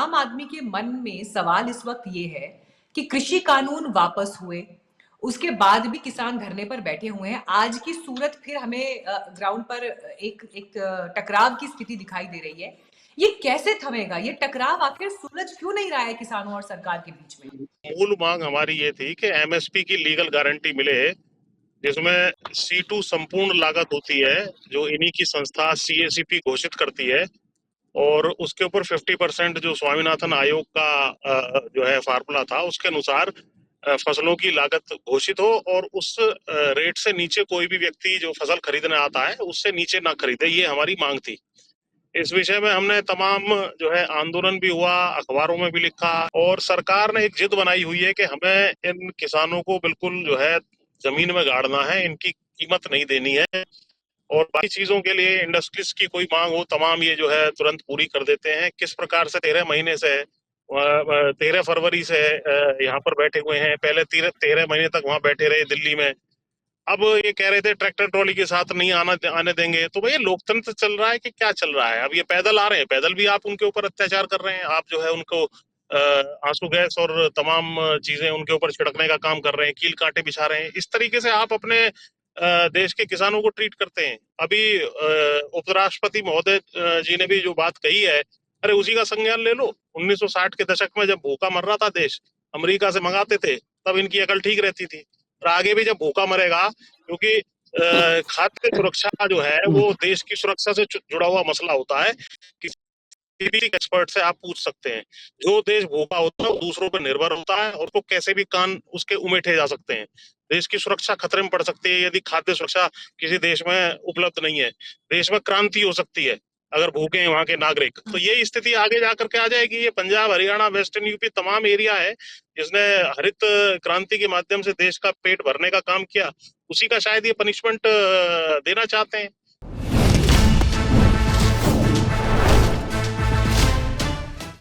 आम आदमी के मन में सवाल इस वक्त ये है कि कृषि कानून वापस हुए, उसके बाद भी किसान धरने पर बैठे हुए हैं। आज की सूरत फिर हमें ग्राउंड पर टकराव की स्थिति दिखाई दे रही है। ये कैसे थमेगा? ये टकराव आखिर सुलझ क्यों नहीं रहा है किसानों और सरकार के बीच में? मूल मांग हमारी ये थी कि एमएसपी की लीगल गारंटी मिले, जिसमें C2 संपूर्ण लागत होती है, जो इन्हीं की संस्था CACP घोषित करती है, और उसके ऊपर 50% जो स्वामीनाथन आयोग का जो है फार्मूला था, उसके अनुसार फसलों की लागत घोषित हो और उस रेट से नीचे कोई भी व्यक्ति जो फसल खरीदने आता है उससे नीचे ना खरीदे। ये हमारी मांग थी। इस विषय में हमने तमाम जो है आंदोलन भी हुआ, अखबारों में भी लिखा, और सरकार ने एक जिद बनाई हुई है कि हमें इन किसानों को बिल्कुल जो है जमीन में गाड़ना है, इनकी कीमत नहीं देनी है, और बाकी चीजों के लिए इंडस्ट्रीज की कोई मांग हो तमाम ये जो है तुरंत पूरी कर देते हैं। किस प्रकार से 13 महीने से 13 फरवरी से यहाँ पर बैठे हुए हैं, पहले 13 महीने तक वहां बैठे रहे दिल्ली में, अब ये कह रहे थे ट्रैक्टर ट्रॉली के साथ नहीं आने देंगे। तो भैया लोकतंत्र चल रहा है कि क्या चल रहा है? अब ये पैदल आ रहे हैं, पैदल भी आप उनके ऊपर अत्याचार कर रहे हैं, आप जो है उनको आंसू गैस और तमाम चीजें उनके ऊपर छिड़कने का काम कर रहे हैं, कील कांटे बिछा रहे हैं। इस तरीके से आप अपने देश के किसानों को ट्रीट करते हैं। अभी उपराष्ट्रपति महोदय जी ने भी जो बात कही है, अरे उसी का संज्ञान ले लो। 1960 के दशक में जब भूखा मर रहा था देश, अमेरिका से मंगाते थे, तब इनकी अकल ठीक रहती थी। और आगे भी जब भूखा मरेगा, क्योंकि खाद्य सुरक्षा जो है वो देश की सुरक्षा से जुड़ा हुआ मसला होता है। किसी भी एक्सपर्ट से आप पूछ सकते हैं। जो देश भूखा होता है वो दूसरों पर निर्भर होता है, और उसको कैसे भी कान उसके उमेठे जा सकते हैं। देश की सुरक्षा खतरे में पड़ सकती है यदि खाद्य सुरक्षा किसी देश में उपलब्ध नहीं है। देश में क्रांति हो सकती है अगर भूखे हैं वहां के नागरिक। तो ये स्थिति आगे जाकर के आ जाएगी। ये पंजाब, हरियाणा, वेस्टर्न यूपी तमाम एरिया है जिसने हरित क्रांति के माध्यम से देश का पेट भरने का काम किया। उसी का शायद ये पनिशमेंट देना चाहते हैं।